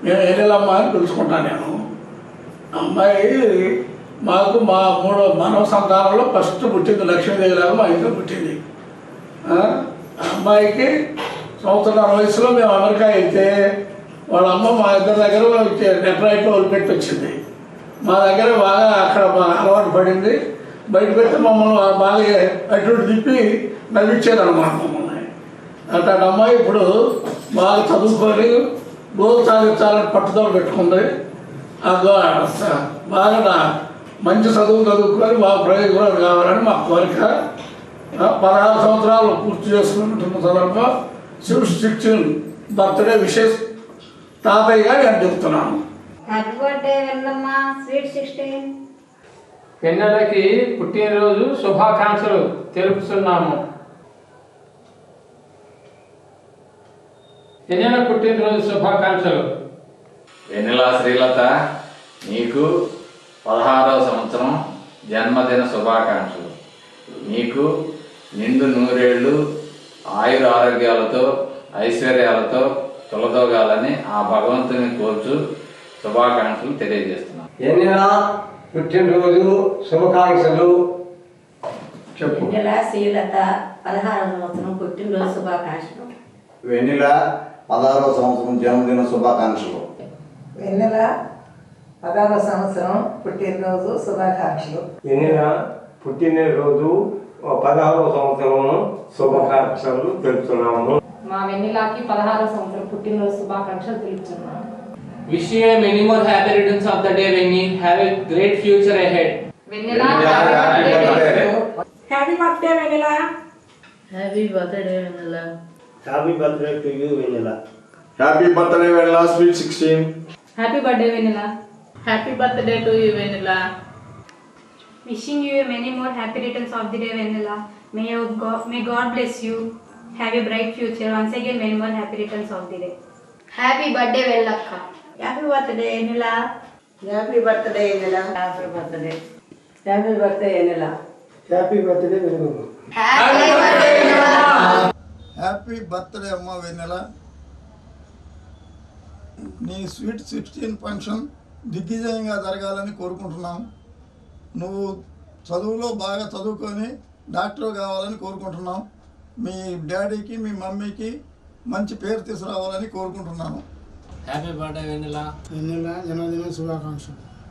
మేము ఎన్నెలమ్మ అని పిలుచుకుంటాను నేను. అమ్మాయి మాకు మా మూడో మానవ సంతానంలో ఫస్ట్ పుట్టింది లక్ష్మీదేవిలాగా మా ఇంట్లో పుట్టింది. అమ్మాయికి సంవత్సరాల వయసులో మేము అమెరికా వెళ్తే వాళ్ళ అమ్మ మా ఇద్దరి దగ్గర డెట్రాయిట్లో వదిలిపెట్టి వచ్చింది. మా దగ్గర బాగా అక్కడ అలవాటు పడింది. బయట పెట్టి మమ్మల్ని బాగా అటు తిప్పి నవ్వించేదన్నమాట మమ్మల్ని. అట్లాంటి అమ్మాయి ఇప్పుడు బాగా చదువుకొని రోజు సాగించాలని పట్టుదల పెట్టుకుంది. బాగా మంచి చదువుకొని బాగా ప్రయోజనాలు కావాలని మా కోరిక. 16 సంవత్సరాలు పూర్తి చేసుకుంటున్న సందర్భంగా స్వీట్ 16 బర్త్డే విషెస్ తాతయ్య గారు నేను చెప్తున్నాను. Happy birthday Vennamma, sweet 16. వెన్నెలకి పుట్టినరోజు శుభాకాంక్షలు తెలుపుతున్నాము. వెన్నెల పుట్టినరోజు శుభాకాంక్షలు. వెన్నెల శ్రీలత, నీకు 16వ సంవత్సరం జన్మదిన శుభాకాంక్షలు. నీకు నిండు నూరేళ్ళు ఆయుర ఆరోగ్యాలతో ఐశ్వర్యాలతో తొలదోగాలని ఆ భగవంతుని కోర్చు శుభాకాంక్షలు తెలియజేస్తున్నాను. వెన్నెల పుట్టినరోజు శుభాకాంక్షలు. చెప్పు. వెన్నెల శ్రీలత 16వ సంవత్సరం పుట్టినరోజు శుభాకాంక్షలు. వెన్నెల 16వ సంవత్సరం జన్మదిన శుభాకాంక్షలు. వెన్నెల 16వ సంవత్సరం పుట్టినరోజు శుభాకాంక్షలు. వెన్నెల పుట్టినరోజు 16వ సంవత్సరం శుభాకాంక్షలు తెలుపుతున్నాము. మా వెన్నెలకి 16వ సంవత్సరం పుట్టినరోజు శుభాకాంక్షలు తెలుపుతున్నాము. Wish you many more happy returns of the day, Venny. Have a great future ahead. Vennela happy birthday. Happy birthday Vennela. Happy birthday Vennela. Happy birthday to you Vennela. Happy birthday Vennela, sweet 16. Happy birthday Vennela. Happy birthday to you Vennela. Wishing you many more happy returns of the day, Venela. May God bless you. Have a bright future. Once again, many more happy returns of the day. Happy birthday వెన్నెలక్క. Happy birthday Vennela. Happy birthday Vennela. Happy birthday. Happy birthday Vennela. Happy birthday Vennela. Happy birthday అమ్మ వెన్నెల. నీ sweet 16 function దిగ్విజయంగా జరగాలని కోరుకుంటున్నాం. నువ్వు చదువులో బాగా చదువుకొని డాక్టర్ కావాలని కోరుకుంటున్నాం. మీ డాడీకి మీ మమ్మీకి మంచి పేరు తీసుకురావాలని కోరుకుంటున్నాను. Happy birthday, Venela. వెన్నెల జన్మదిన శుభాకాంక్షలు.